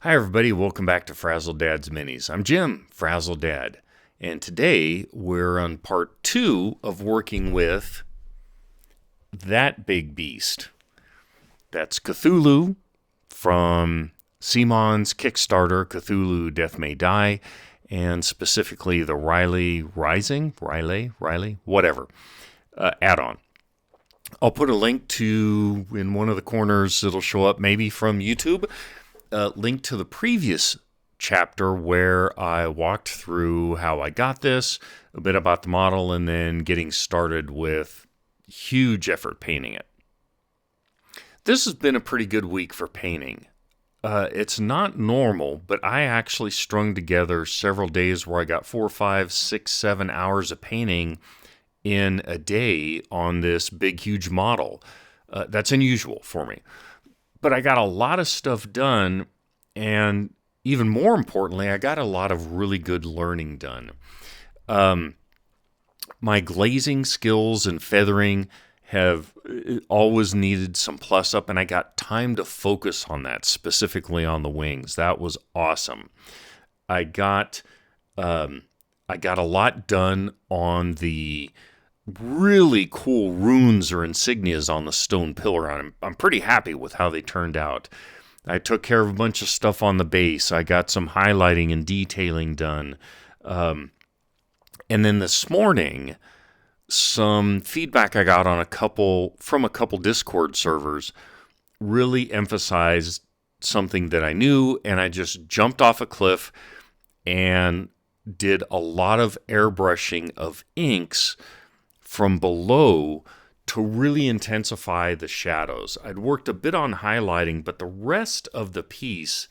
Hi everybody, welcome back to Frazzle Dad's Minis. I'm Jim, Frazzle Dad, and today we're on part 2 of working with that big beast. That's Cthulhu from CMON's Kickstarter, Cthulhu Death May Die, and specifically the Riley, whatever, add-on. I'll put a link to, in one of the corners, it'll show up maybe from YouTube, link to the previous chapter where I walked through how I got this, a bit about the model, and then getting started with huge effort painting it. This has been a pretty good week for painting. It's not normal, but I actually strung together several days where I got 4, 5, 6, 7 hours of painting in a day on this big, huge model. That's unusual for me. But I got a lot of stuff done, and even more importantly, I got a lot of really good learning done. My glazing skills and feathering have always needed some plus up, and I got time to focus on that, specifically on the wings. That was awesome. I got a lot done on the really cool runes or insignias on the stone pillar. I'm pretty happy with how they turned out. I took care of a bunch of stuff on the base. I got some highlighting and detailing done. And then this morning, some feedback I got on from a couple Discord servers really emphasized something that I knew, and I just jumped off a cliff and did a lot of airbrushing of inks from below to really intensify the shadows. I'd worked a bit on highlighting, but the rest of the piece,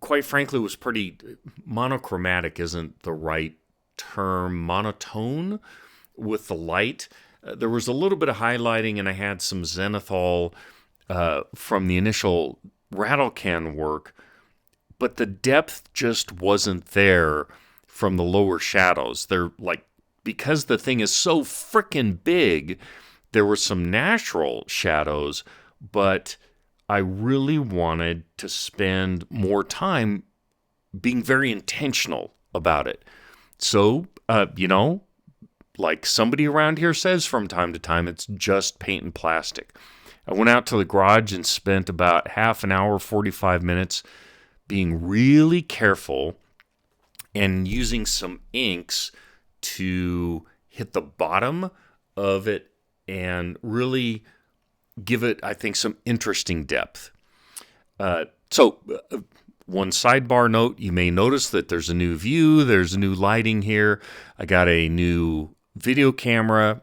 quite frankly, was pretty monochromatic, isn't the right term, monotone with the light. There was a little bit of highlighting, and I had some zenithal from the initial rattle can work, but the depth just wasn't there from the lower shadows. They're like, because the thing is so frickin' big, there were some natural shadows, but I really wanted to spend more time being very intentional about it. So, like somebody around here says from time to time, it's just paint and plastic. I went out to the garage and spent about half an hour, 45 minutes, being really careful and using some inks to hit the bottom of it and really give it, I think, some interesting depth. So one sidebar note, you may notice that there's a new view, there's a new lighting here. I got a new video camera,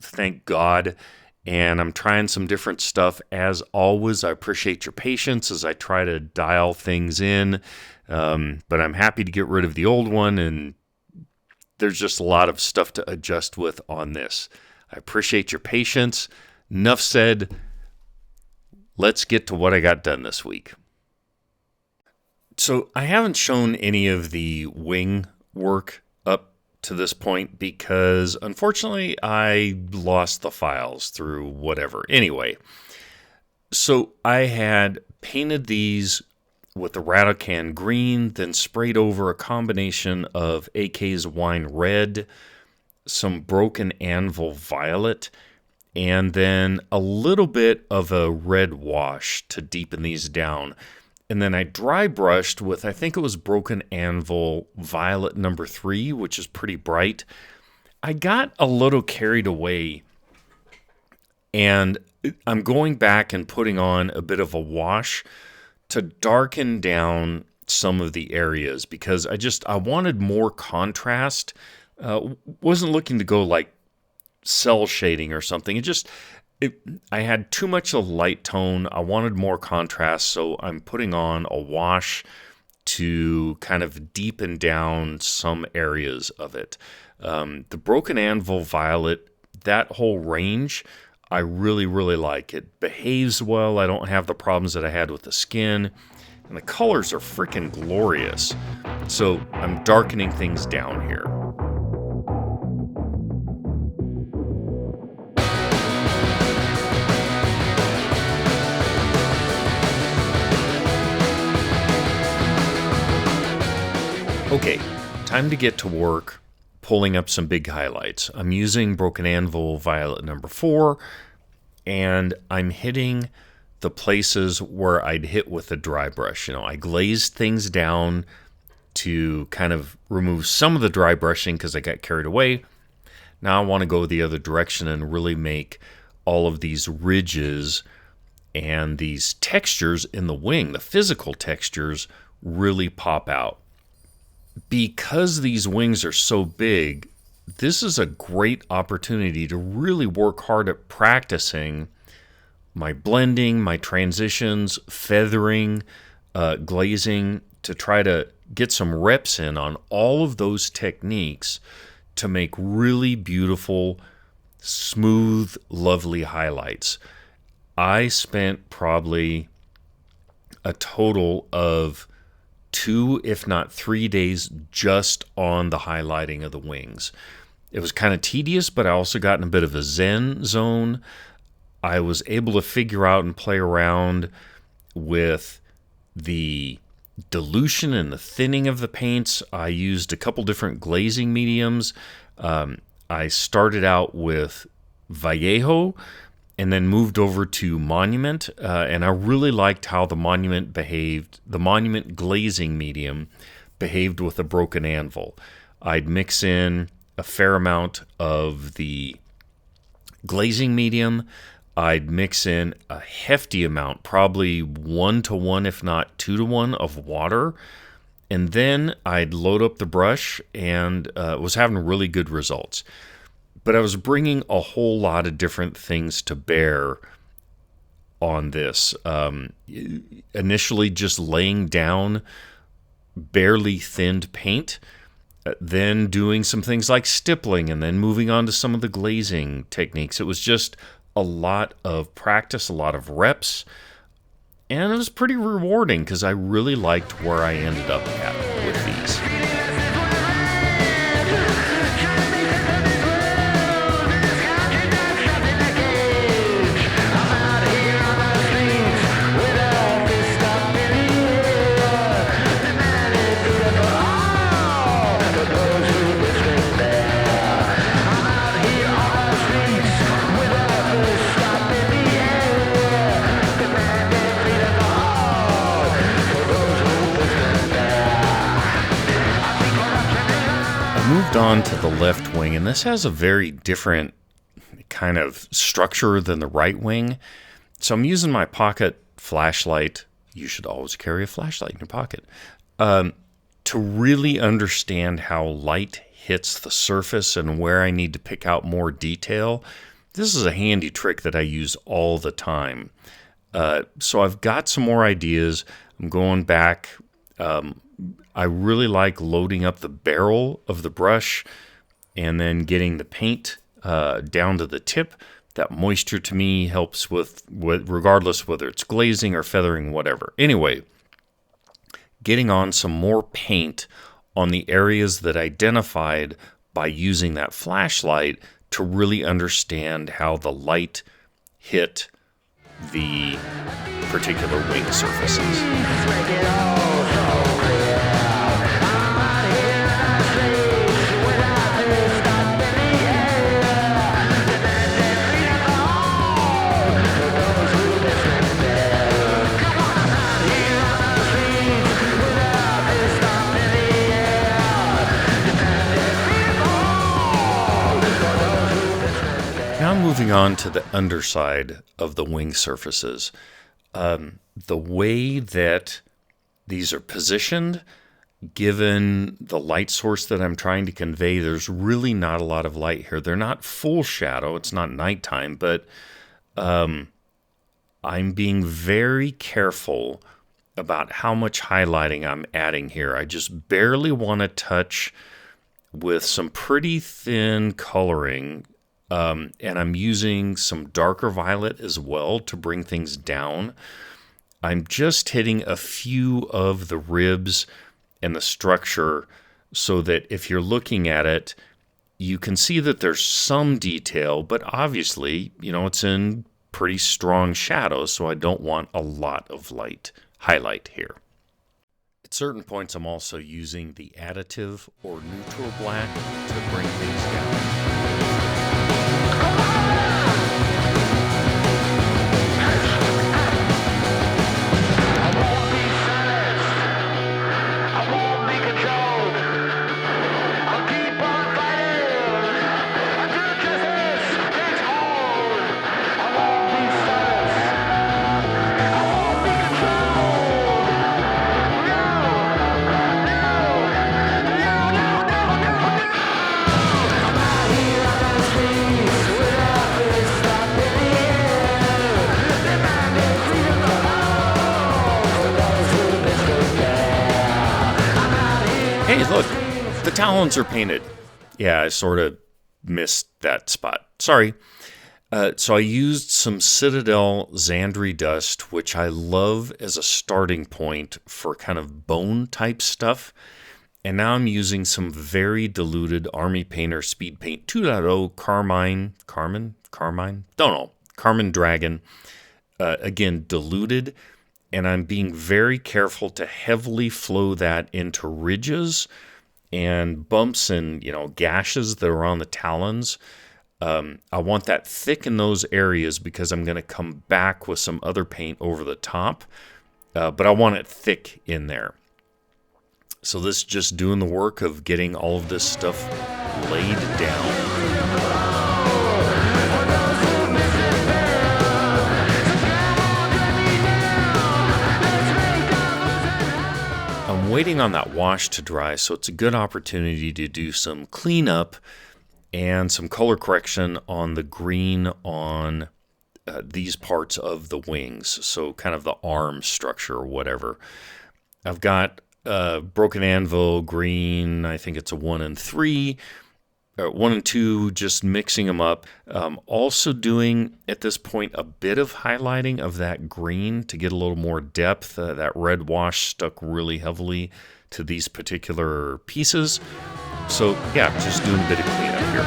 thank God, and I'm trying some different stuff. As always, I appreciate your patience as I try to dial things in, but I'm happy to get rid of the old one, and there's just a lot of stuff to adjust with on this. I appreciate your patience. Enough said. Let's get to what I got done this week. So I haven't shown any of the wing work up to this point because, unfortunately, I lost the files through whatever. Anyway, so I had painted these with the rattle can green, then sprayed over a combination of AK's wine red, some broken anvil violet, and then a little bit of a red wash to deepen these down. And then I dry brushed with, I think it was broken anvil violet number 3, which is pretty bright. I got a little carried away, and I'm going back and putting on a bit of a wash to darken down some of the areas because I wanted more contrast. Wasn't looking to go like cell shading or something. I had too much of light tone. I wanted more contrast, so I'm putting on a wash to kind of deepen down some areas of it. The broken anvil violet, that whole range, I really, really like. It behaves well. I don't have the problems that I had with the skin. And the colors are freaking glorious. So I'm darkening things down here. Okay, time to get to work pulling up some big highlights. I'm using Broken Anvil Violet number 4, and I'm hitting the places where I'd hit with a dry brush. I glazed things down to kind of remove some of the dry brushing because I got carried away. Now I want to go the other direction and really make all of these ridges and these textures in the wing, the physical textures, really pop out. Because these wings are so big, this is a great opportunity to really work hard at practicing my blending, my transitions, feathering, glazing, to try to get some reps in on all of those techniques to make really beautiful, smooth, lovely highlights. I spent probably a total of 2, if not 3 days just on the highlighting of the wings. It was kind of tedious, but I also got in a bit of a zen zone. I was able to figure out and play around with the dilution and the thinning of the paints. I used a couple different glazing mediums. I started out with Vallejo and then moved over to Monument, and I really liked how the Monument behaved. The Monument glazing medium behaved with a Broken Anvil. I'd mix in a fair amount of the glazing medium. I'd mix in a hefty amount, probably 1-to-1, if not 2-to-1 of water. And then I'd load up the brush and was having really good results. But I was bringing a whole lot of different things to bear on this. Initially just laying down barely thinned paint, then doing some things like stippling, and then moving on to some of the glazing techniques. It was just a lot of practice, a lot of reps, and it was pretty rewarding because I really liked where I ended up at with these. Moved on to the left wing, and this has a very different kind of structure than the right wing. So I'm using my pocket flashlight. You should always carry a flashlight in your pocket, to really understand how light hits the surface and where I need to pick out more detail. This is a handy trick that I use all the time. So I've got some more ideas. I'm going back. I really like loading up the barrel of the brush and then getting the paint down to the tip. That moisture to me helps with regardless whether it's glazing or feathering, whatever. Anyway, getting on some more paint on the areas that I identified by using that flashlight to really understand how the light hit the particular wing surfaces. Now moving on to the underside of the wing surfaces. The way that these are positioned, given the light source that I'm trying to convey, there's really not a lot of light here. They're not full shadow. It's not nighttime, but I'm being very careful about how much highlighting I'm adding here. I just barely want to touch with some pretty thin coloring. And I'm using some darker violet as well to bring things down. I'm just hitting a few of the ribs and the structure so that if you're looking at it, you can see that there's some detail, but obviously, it's in pretty strong shadow, so I don't want a lot of highlight here. At certain points, I'm also using the additive or neutral black to bring things down. Hey, look, the talons are painted. Yeah, I sort of missed that spot. Sorry. So I used some Citadel Xandri dust, which I love as a starting point for kind of bone type stuff. And now I'm using some very diluted Army Painter Speed Paint 2.0 Carmine Dragon. Again, diluted. And I'm being very careful to heavily flow that into ridges and bumps and, gashes that are on the talons. I want that thick in those areas because I'm going to come back with some other paint over the top. But I want it thick in there. So this is just doing the work of getting all of this stuff laid down. I'm waiting on that wash to dry, so it's a good opportunity to do some cleanup and some color correction on the green on these parts of the wings, so kind of the arm structure or whatever. I've got Broken Anvil green, I think it's a 1 and 3, 1 and 2, just mixing them up. Also doing, at this point, a bit of highlighting of that green to get a little more depth. That red wash stuck really heavily to these particular pieces. So, yeah, just doing a bit of cleanup here.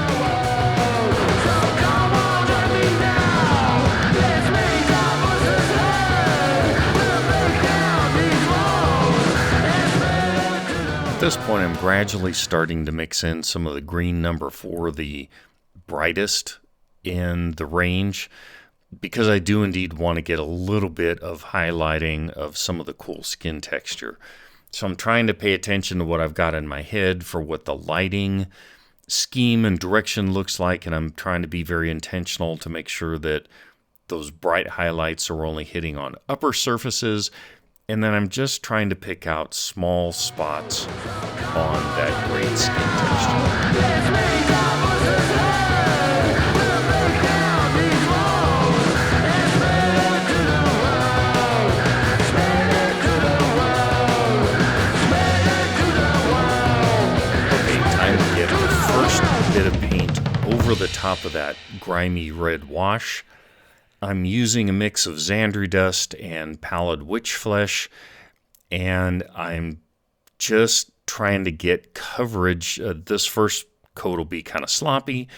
At this point, I'm gradually starting to mix in some of the green number 4, the brightest in the range, because I do indeed want to get a little bit of highlighting of some of the cool skin texture. So I'm trying to pay attention to what I've got in my head for what the lighting scheme and direction looks like, and I'm trying to be very intentional to make sure that those bright highlights are only hitting on upper surfaces. And then I'm just trying to pick out small spots on that great skin texture. Okay, time to get the first bit of paint over the top of that grimy red wash. I'm using a mix of Xandri dust and pallid witch flesh, and I'm just trying to get coverage. This first coat will be kind of sloppy.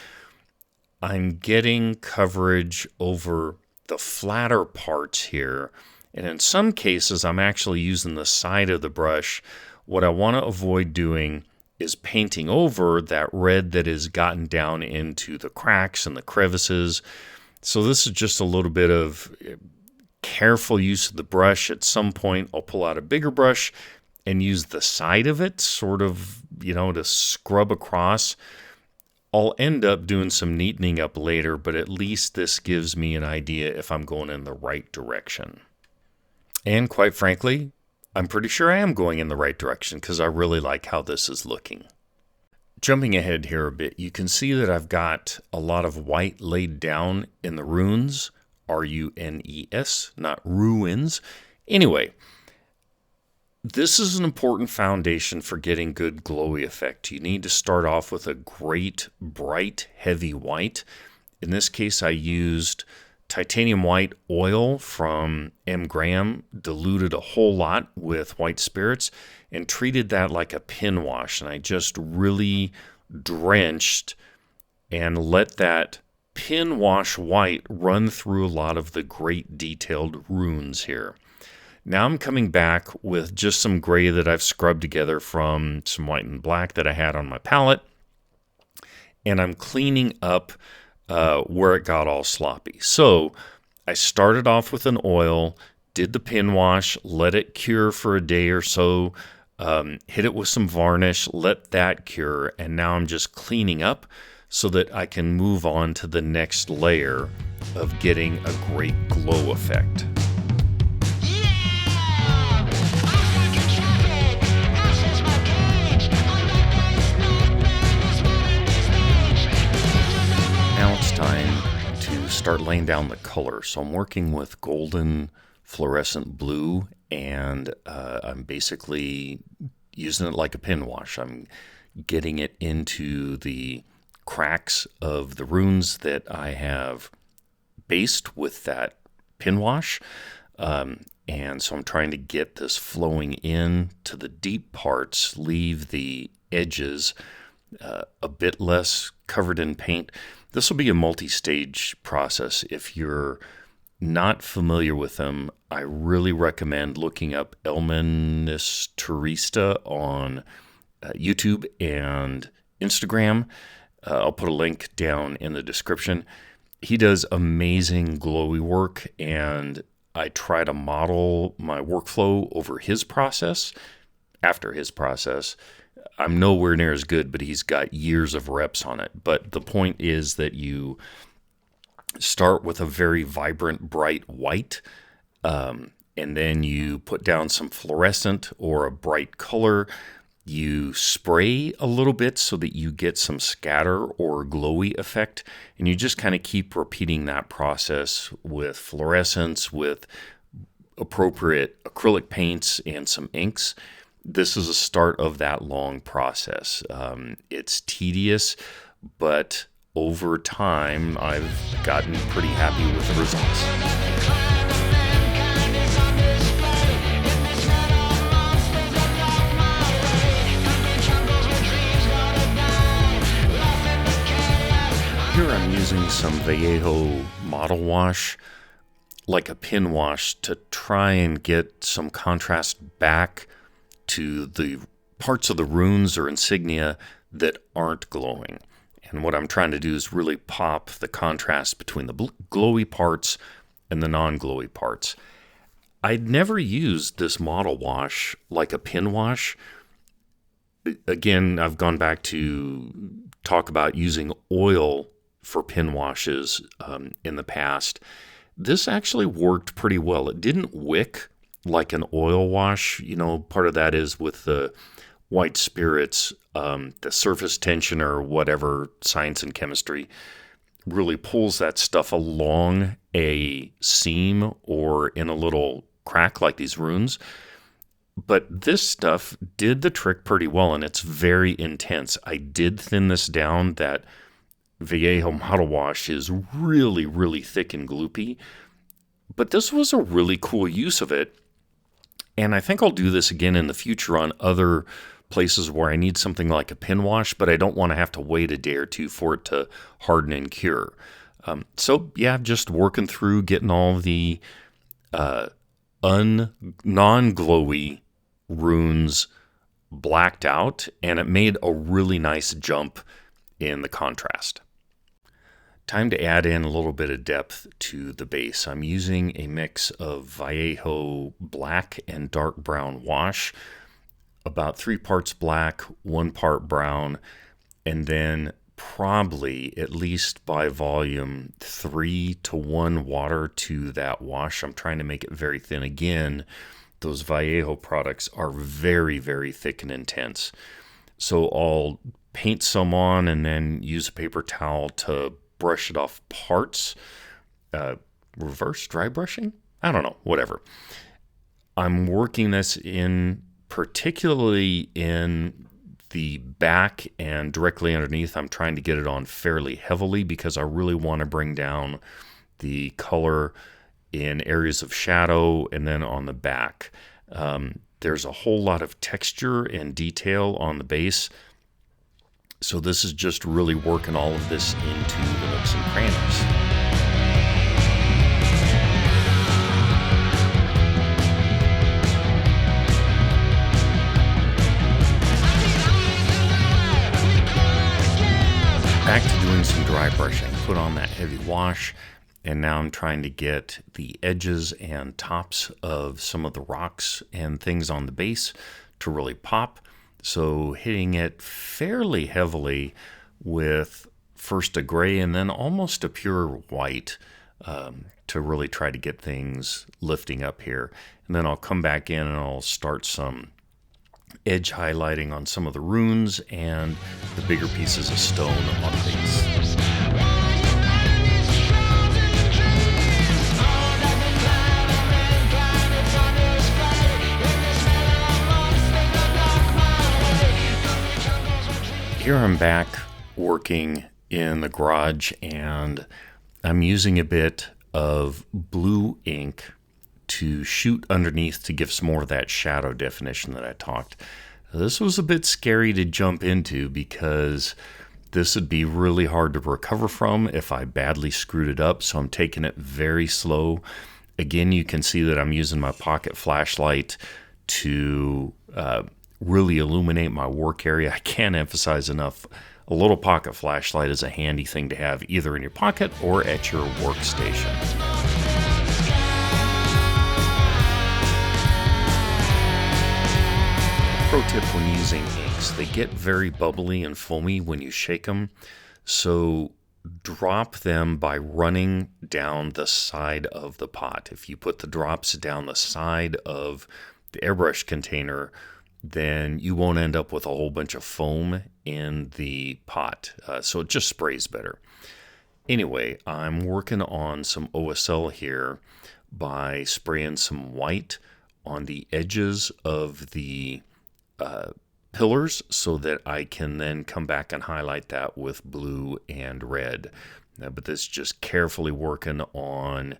I'm getting coverage over the flatter parts here, and in some cases, I'm actually using the side of the brush. What I want to avoid doing is painting over that red that has gotten down into the cracks and the crevices. So this is just a little bit of careful use of the brush. At some point, I'll pull out a bigger brush and use the side of it, sort of, to scrub across. I'll end up doing some neatening up later, but at least this gives me an idea if I'm going in the right direction. And quite frankly, I'm pretty sure I am going in the right direction because I really like how this is looking. Jumping ahead here a bit, you can see that I've got a lot of white laid down in the runes, R-U-N-E-S, not ruins. Anyway, this is an important foundation for getting good glowy effect. You need to start off with a great, bright, heavy white. In this case, I used titanium white oil from M. Graham, diluted a whole lot with white spirits, and treated that like a pin wash. And I just really drenched and let that pin wash white run through a lot of the great detailed runes here. Now I'm coming back with just some gray that I've scrubbed together from some white and black that I had on my palette, and I'm cleaning up where it got all sloppy. So I started off with an oil, did the pin wash, let it cure for a day or so, hit it with some varnish, let that cure, and now I'm just cleaning up so that I can move on to the next layer of getting a great glow effect. Now it's time to start laying down the color. So I'm working with golden fluorescent blue, and I'm basically using it like a pin wash. I'm getting it into the cracks of the runes that I have based with that pin wash. And so I'm trying to get this flowing in to the deep parts, leave the edges a bit less covered in paint. This will be a multi-stage process. If you're not familiar with them, I really recommend looking up Elmanis Turista on YouTube and Instagram. I'll put a link down in the description. He does amazing glowy work, and I try to model my workflow over his process, after his process. I'm nowhere near as good, but he's got years of reps on it. But the point is that you start with a very vibrant, bright white, and then you put down some fluorescent or a bright color. You spray a little bit so that you get some scatter or glowy effect, and you just kind of keep repeating that process with fluorescence, with appropriate acrylic paints and some inks. This is a start of that long process. It's tedious, but over time, I've gotten pretty happy with the results. Here I'm using some Vallejo model wash, like a pin wash, to try and get some contrast back to the parts of the runes or insignia that aren't glowing. And what I'm trying to do is really pop the contrast between the glowy parts and the non-glowy parts. I'd never used this model wash like a pin wash. Again, I've gone back to talk about using oil for pin washes in the past. This actually worked pretty well. It didn't wick like an oil wash. You know, part of that is with the white spirits, the surface tension or whatever, science and chemistry, really pulls that stuff along a seam or in a little crack like these runes. But this stuff did the trick pretty well, and it's very intense. I did thin this down. That Vallejo model wash is really, really thick and gloopy. But this was a really cool use of it. And I think I'll do this again in the future on other places where I need something like a pin wash, but I don't want to have to wait a day or two for it to harden and cure. So yeah, just working through getting all the non-glowy runes blacked out, and it made a really nice jump in the contrast. Time to add in a little bit of depth to the base. I'm using a mix of Vallejo black and dark brown wash, about 3 parts black, 1 part brown, and then probably, at least by volume, 3 to 1 water to that wash. I'm trying to make it very thin. Again, those Vallejo products are very, very thick and intense. So I'll paint some on and then use a paper towel to brush it off parts. Reverse dry brushing? I don't know, whatever. I'm working this in, particularly in the back and directly underneath. I'm trying to get it on fairly heavily because I really want to bring down the color in areas of shadow and then on the back. There's a whole lot of texture and detail on the base. So this is just really working all of this into the nooks and crannies. doing some dry brushing. Put on that heavy wash, and now I'm trying to get the edges and tops of some of the rocks and things on the base to really pop. So hitting it fairly heavily with first a gray and then almost a pure white to really try to get things lifting up here. And then I'll come back in and I'll start some edge highlighting on some of the runes and the bigger pieces of stone on the base. Here I'm back working in the garage, and I'm using a bit of blue ink to shoot underneath to give some more of that shadow definition that I talked. This was a bit scary to jump into because this would be really hard to recover from if I badly screwed it up, so I'm taking it very slow. Again, you can see that I'm using my pocket flashlight to really illuminate my work area. I can't emphasize enough, a little pocket flashlight is a handy thing to have either in your pocket or at your workstation. Pro tip when using inks, they get very bubbly and foamy when you shake them, so drop them by running down the side of the pot. If you put the drops down the side of the airbrush container, then you won't end up with a whole bunch of foam in the pot. So it just sprays better. Anyway, I'm working on some OSL here by spraying some white on the edges of the pillars so that I can then come back and highlight that with blue and red. But this is just carefully working on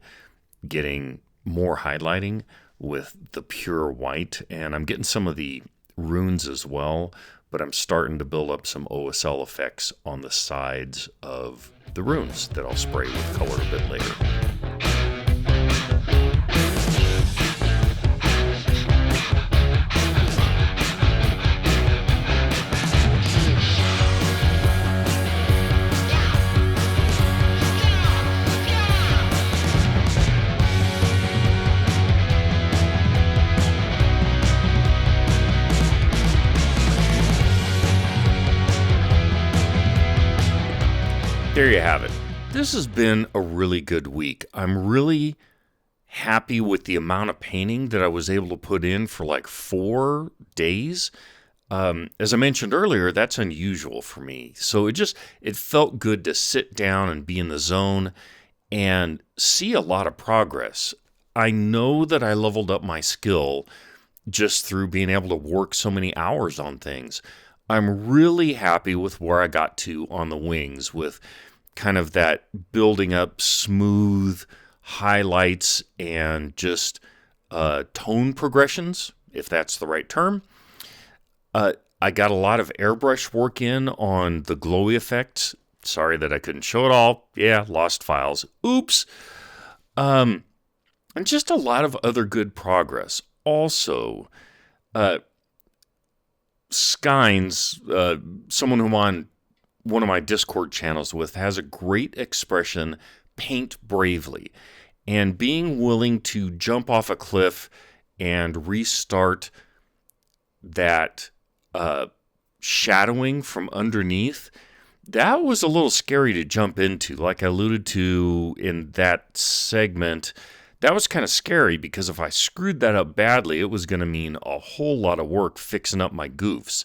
getting more highlighting with the pure white, and I'm getting some of the runes as well, but I'm starting to build up some OSL effects on the sides of the runes that I'll spray with color a bit later. There you have it. This has been a really good week. I'm really happy with the amount of painting that I was able to put in for like 4 days. As I mentioned earlier, that's unusual for me. So it felt good to sit down and be in the zone and see a lot of progress. I know that I leveled up my skill just through being able to work so many hours on things. I'm really happy with where I got to on the wings with kind of that building up smooth highlights and just tone progressions, if that's the right term. I got a lot of airbrush work in on the glowy effects. Sorry that I couldn't show it all. Yeah, lost files. Oops. And just a lot of other good progress. Also, Skynes, someone who I'm on one of my Discord channels with, has a great expression, paint bravely. And being willing to jump off a cliff and restart that shadowing from underneath, that was a little scary to jump into. Like I alluded to in that segment, that was kind of scary because if I screwed that up badly, it was going to mean a whole lot of work fixing up my goofs.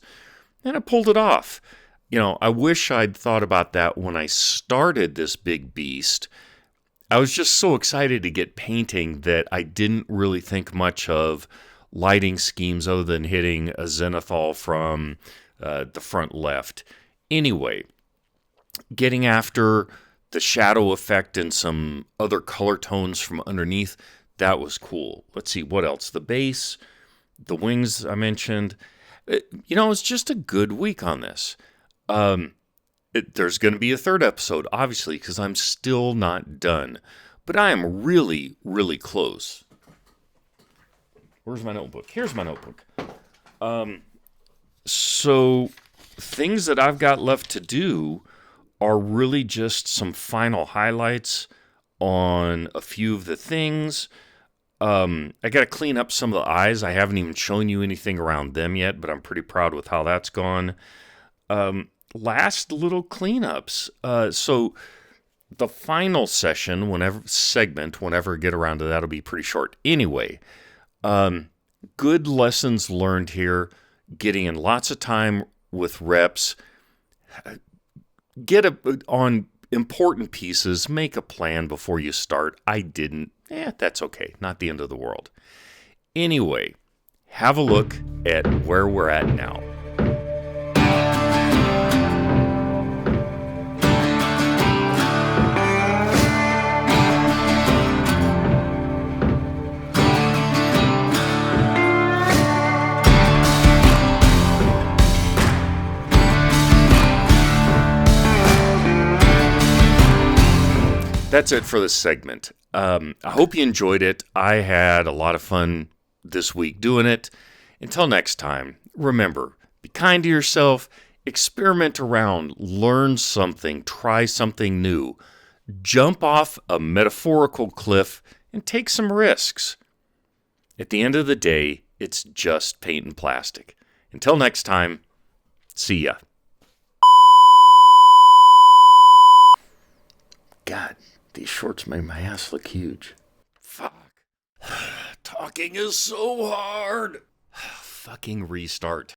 And I pulled it off. You know, I wish I'd thought about that when I started this big beast. I was just so excited to get painting that I didn't really think much of lighting schemes other than hitting a zenithal from the front left. Anyway, getting after the shadow effect and some other color tones from underneath, that was cool. Let's see, what else? The base, the wings I mentioned. It's just a good week on this. There's going to be a third episode, obviously, because I'm still not done. But I am really, really close. Where's my notebook? Here's my notebook. So, things that I've got left to do are really just some final highlights on a few of the things. I got to clean up some of the eyes. I haven't even shown you anything around them yet, but I'm pretty proud with how that's gone. Last little cleanups. So the final session, whenever I get around to that, will be pretty short. Anyway, good lessons learned here. Getting in lots of time with reps. On important pieces, make a plan before you start. I didn't. That's okay. Not the end of the world. Anyway, have a look at where we're at now. That's it for this segment. I hope you enjoyed it. I had a lot of fun this week doing it. Until next time, remember, be kind to yourself, experiment around, learn something, try something new, jump off a metaphorical cliff, and take some risks. At the end of the day, it's just paint and plastic. Until next time, see ya. God. These shorts made my ass look huge. Fuck. Talking is so hard. Fucking restart.